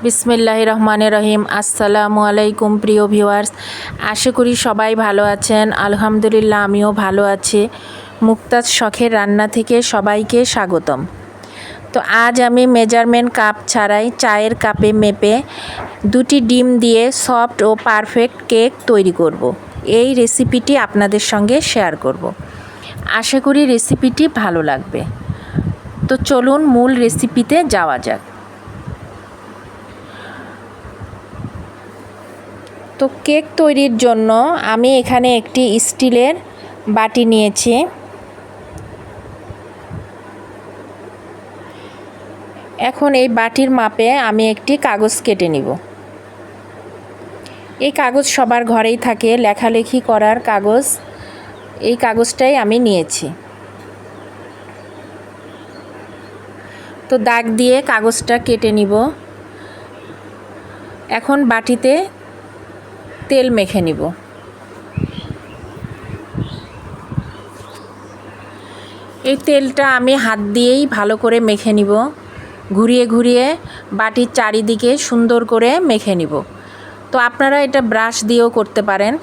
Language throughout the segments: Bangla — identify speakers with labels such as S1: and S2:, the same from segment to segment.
S1: বিসমিল্লাহির রহমানির রহিম। আসসালামু আলাইকুম প্রিয় ভিউয়ার্স, আশা করি সবাই ভালো আছেন। আলহামদুলিল্লাহ আমিও ভালো আছি। মুক্তাজ শখের রান্না থেকে সবাইকে স্বাগতম। তো আজ আমি মেজারমেন্ট কাপ ছাড়াই চায়ের কাপে মেপে 2টি ডিম দিয়ে সফট ও পারফেক্ট কেক তৈরি করব। এই রেসিপিটি আপনাদের সঙ্গে শেয়ার করব। আশা করি রেসিপিটি ভালো লাগবে। তো চলুন মূল রেসিপিতে যাওয়া যাক। তো কেক তৈরির জন্য আমি এখানে একটি স্টিলের বাটি নিয়েছি। এখন এই বাটির মাপে আমি একটি কাগজ কেটে নিব। এই কাগজ সবার ঘরেই থাকে, লেখালেখি করার কাগজ। এই কাগজটাই আমি নিয়েছি। তো দাগ দিয়ে কাগজটা কেটে নিব। এখন বাটিতে তেল মেখে নিব। এই তেলটা আমি হাত দিয়েই ভালো করে মেখে নিব। ঘুরিয়ে ঘুরিয়ে বাটির চারিদিকে সুন্দর করে মেখে নিব। তো আপনারা এটা ব্রাশ দিয়েও করতে পারেন।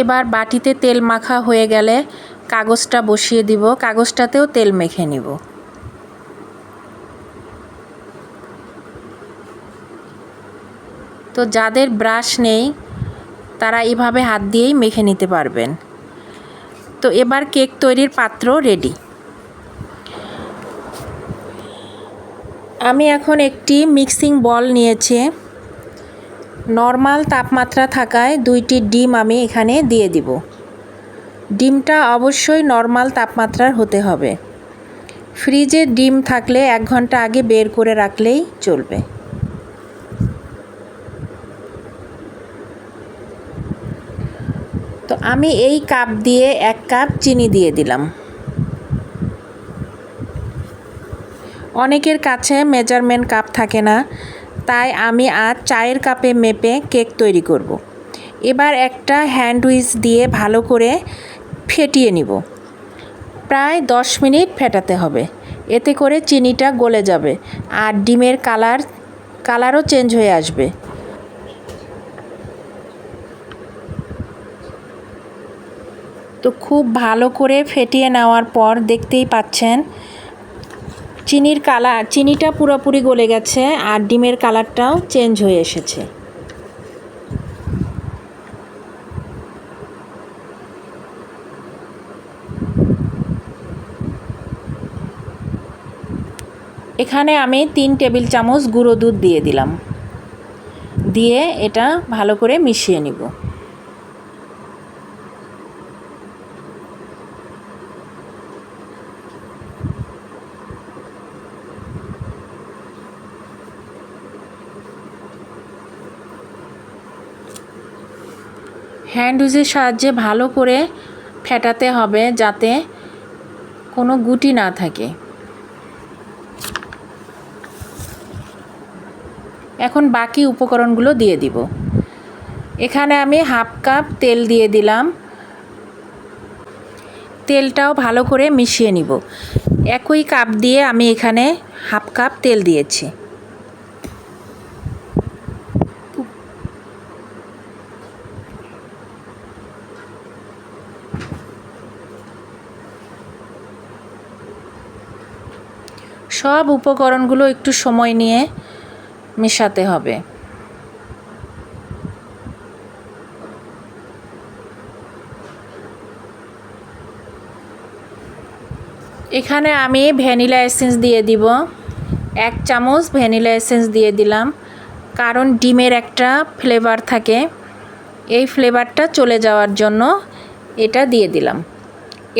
S1: এবার বাটিতে তেল মাখা হয়ে গেলে কাগজটা বসিয়ে দিব। কাগজটাতেও তেল মেখে নিব। তো যাদের ব্রাশ নেই তারা এভাবে হাত দিয়েই মেখে নিতে পারবেন। তো এবার কেক তৈরির পাত্র রেডি। আমি এখন একটি মিক্সিং বল নিয়েছি। নর্মাল তাপমাত্রা থাকায় 2টি ডিম আমি এখানে দিয়ে দিব। ডিমটা অবশ্যই নর্মাল তাপমাত্রার হতে হবে। ফ্রিজে ডিম থাকলে 1 ঘন্টা আগে বের করে রাখলেই চলবে। তো আমি এই কাপ দিয়ে 1 কাপ চিনি দিয়ে দিলাম। অনেকের কাছে মেজারমেন্ট কাপ থাকে না, তাই আমি আজ চায়ের কাপে মেপে কেক তৈরি করব। এবার একটা হ্যান্ড উইচ দিয়ে ভালো করে ফেটিয়ে নিব। প্রায় 10 মিনিট ফেটাতে হবে। এতে করে চিনিটা গলে যাবে আর ডিমের কালারও চেঞ্জ হয়ে আসবে। তো খুব ভালো করে ফেটিয়ে নেওয়ার পর দেখতেই পাচ্ছেন চিনিটা পুরোপুরি গলে গেছে আর ডিমের কালারটাও চেঞ্জ হয়ে এসেছে। এখানে আমি 3 টেবিল চামচ গুঁড়ো দুধ দিয়ে দিলাম। দিয়ে এটা ভালো করে মিশিয়ে নিব। হ্যান্ড উইচের সাহায্যে ভালো করে ফেটাতে হবে যাতে কোনো গুটি না থাকে। এখন বাকি উপকরণগুলো দিয়ে দিব। এখানে আমি 1/2 কাপ তেল দিয়ে দিলাম। তেলটাও ভালো করে মিশিয়ে নিব। একই কাপ দিয়ে আমি এখানে 1/2 কাপ তেল দিয়েছি। সব উপকরণগুলো একটু সময় নিয়ে মেশাতে হবে। এখানে আমি ভ্যানিলা এসেন্স দিয়ে দিব। 1 চামচ ভ্যানিলা এসেন্স দিয়ে দিলাম, কারণ ডিমের একটা ফ্লেভার থাকে, এই ফ্লেভারটা চলে যাওয়ার জন্য এটা দিয়ে দিলাম।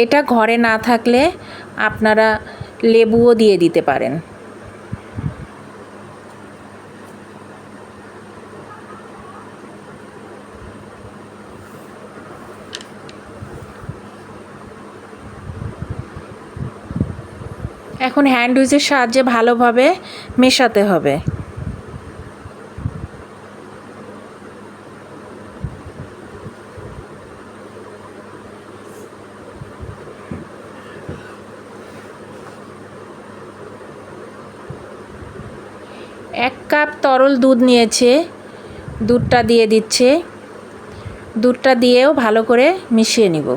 S1: এটা ঘরে না থাকলে আপনারা লেবুও দিয়ে দিতে পারেন। এখন হ্যান্ড উইচের সাহায্যে ভালোভাবে মেশাতে হবে। 1 কাপ তরল দুধ নিয়েছে, দুধটা দিয়ে দিচ্ছে। দুধটা দিয়েও ভালো করে মিশিয়ে নিব।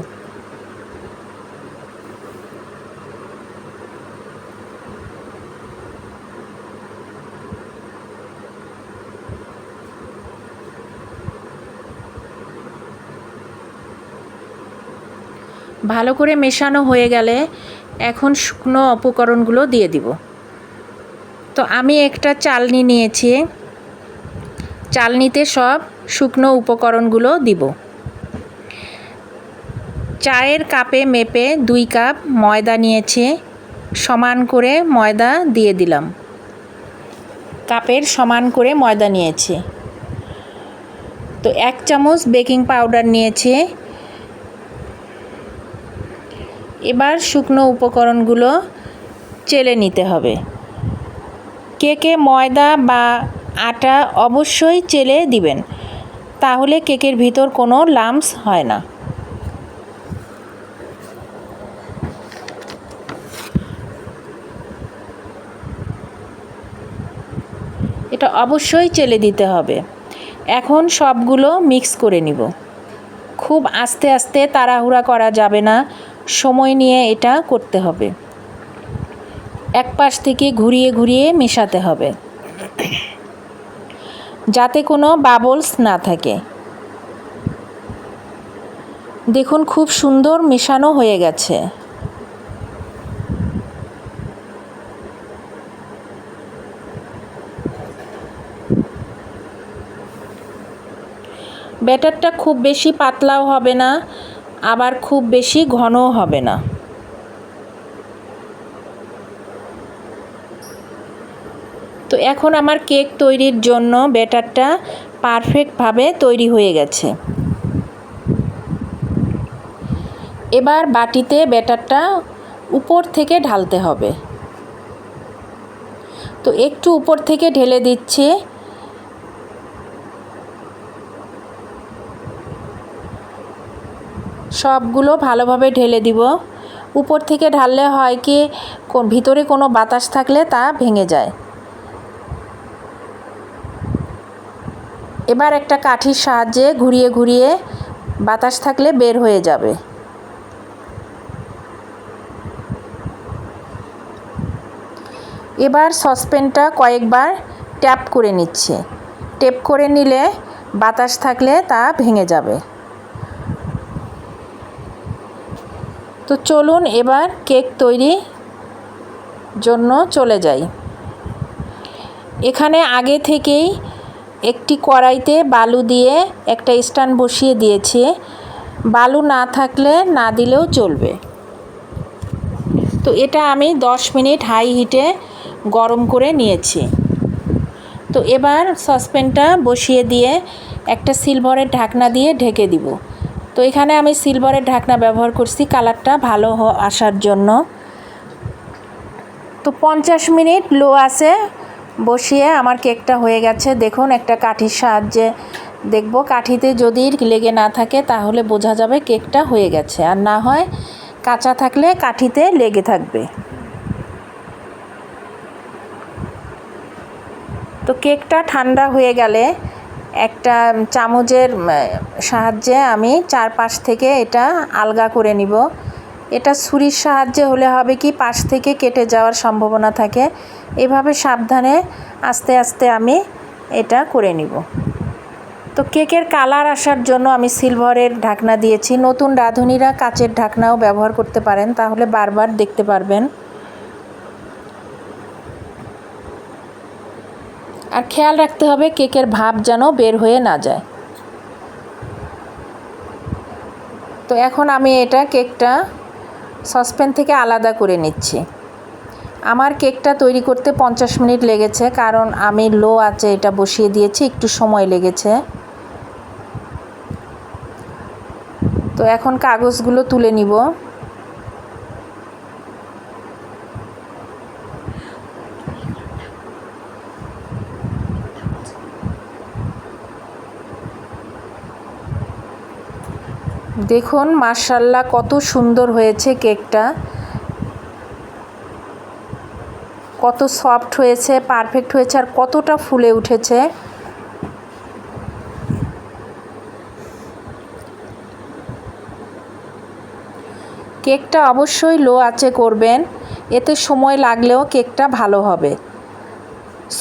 S1: ভালো করে মেশানো হয়ে গেলে এখন শুকনো উপকরণগুলো দিয়ে দিব। তো আমি একটা চালনি নিয়েছি, চালনিতে সব শুকনো উপকরণগুলো দিব। চায়ের কাপে মেপে 2 কাপ ময়দা নিয়েছি, সমান করে ময়দা দিয়ে দিলাম। কাপের সমান করে ময়দা নিয়েছি। তো 1 চামচ বেকিং পাউডার নিয়েছি। এবার শুকনো উপকরণগুলো চেলে নিতে হবে। কেকে ময়দা বা আটা অবশ্যই চেলে দিবেন, তাহলে কেকের ভিতর কোনো লাম্পস হয় না। এটা অবশ্যই চেলে দিতে হবে। এখন সবগুলো মিক্স করে নিব। খুব আস্তে আস্তে তাড়াহুড়া করা যাবে না, সময় নিয়ে এটা করতে হবে। এক পাশ থেকে ঘুরিয়ে ঘুরিয়ে মেশাতে হবে, যাতে কোনো বাবলস না থাকে। দেখুন খুব সুন্দর মেশানো হয়ে গেছে। ব্যাটারটা খুব বেশি পাতলাও হবে না, আবার খুব বেশি ঘনও হবে না। তো এখন আমার কেক তৈরির জন্য ব্যাটারটা পারফেক্টভাবে তৈরি হয়ে গেছে। এবার বাটিতে ব্যাটারটা উপর থেকে ঢালতে হবে। তো একটু উপর থেকে ঢেলে দিচ্ছি। সবগুলো ভালোভাবে ঢেলে দিব। উপর থেকে ঢাললে হয় কি, ভিতরে কোনো বাতাস থাকলে তা ভেঙে যায়। এবার একটা কাঠির সাহায্যে ঘুরিয়ে ঘুরিয়ে বাতাস থাকলে বের হয়ে যাবে। এবার সসপ্যানটা কয়েকবার ট্যাপ করে নিচ্ছে। ট্যাপ করে নিলে বাতাস থাকলে তা ভেঙে যাবে। তো চলুন এবার কেক তৈরির জন্য চলে যাই। এখানে আগে থেকেই একটি কড়াইতে বালু দিয়ে একটা স্ট্যান্ড বসিয়ে দিয়েছি। বালু না থাকলে না দিলেও চলবে। তো এটা আমি 10 মিনিট হাই হিটে গরম করে নিয়েছি। তো এবার সসপ্যানটা বসিয়ে দিয়ে একটা সিলভারের ঢাকনা দিয়ে ঢেকে দিব। তো এখানে আমি সিলভারের ঢাকনা ব্যবহার করছি কালারটা ভালো আসার জন্য। তো 50 মিনিট লো আছে বসিয়ে আমার কেকটা হয়ে গেছে। দেখুন একটা কাঠির সাহায্যে দেখব, কাঠিতে যদি লেগে না থাকে তাহলে বোঝা যাবে কেকটা হয়ে গেছে, আর না হয় কাঁচা থাকলে কাঠিতে লেগে থাকবে। তো কেকটা ঠান্ডা হয়ে গেলে একটা চামচের সাহায্যে আমি চারপাশ থেকে এটা আলগা করে নিব। এটা ছুরির সাহায্যে হলে হবে কি, পাশ থেকে কেটে যাওয়ার সম্ভাবনা থাকে। এভাবে সাবধানে আস্তে আস্তে আমি এটা করে নিব। তো কেকের কালার আসার জন্য আমি সিলভারের ঢাকনা দিয়েছি। নতুন রাঁধুনিরা কাচের ঢাকনাও ব্যবহার করতে পারেন, তাহলে বারবার দেখতে পারবেন। আর খেয়াল রাখতে হবে কেকের ভাপ যেন বের হয়ে না যায়। তো এখন আমি কেকটা সসপ্যান থেকে আলাদা করে নিচ্ছি। আমার কেকটা তৈরি করতে 50 মিনিট লেগেছে, কারণ আমি লো আঁচে এটা বসিয়ে দিয়েছি, একটু সময় লেগেছে। তো এখন কাগজগুলো তুলে নিব। দেখুন মাশাআল্লাহ কত সুন্দর হয়েছে কেকটা। কত সফট হয়েছে, পারফেক্ট হয়েছে, আর কতটা ফুলে উঠেছে। কেকটা অবশ্যই লো আঁচে করবেন, এতে সময় লাগলেও কেকটা ভালো হবে,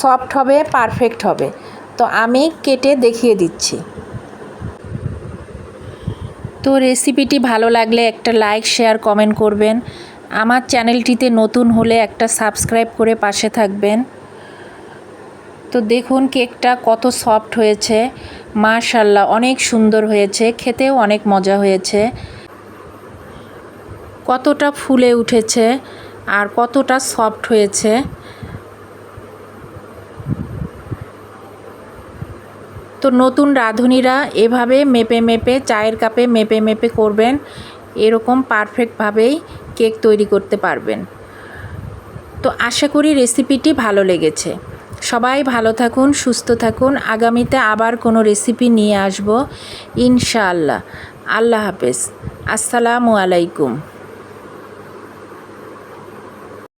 S1: সফট হবে, পারফেক্ট হবে। তো আমি কেটে দেখিয়ে দিচ্ছি। তো রেসিপিটি ভালো লাগলে একটা লাইক, শেয়ার, কমেন্ট করবেন। আমার চ্যানেলটিতে নতুন হলে একটা সাবস্ক্রাইব করে পাশে থাকবেন। তো দেখুন কেকটা কত সফট হয়েছে, মাশাআল্লাহ অনেক সুন্দর হয়েছে, খেতেও অনেক মজা হয়েছে। কতটা ফুলে উঠেছে আর কতটা সফট হয়েছে। তো নতুন রাঁধুনিরা এভাবে মেপে মেপে, চায়ের কাপে মেপে মেপে করবেন, এরকম পারফেক্টভাবেই কেক তৈরি করতে পারবেন। তো আশা করি রেসিপিটি ভালো লেগেছে। সবাই ভালো থাকুন, সুস্থ থাকুন। আগামীতে আবার কোনো রেসিপি নিয়ে আসব ইনশাআল্লাহ। আল্লাহ হাফেজ। আসসালামু আলাইকুম।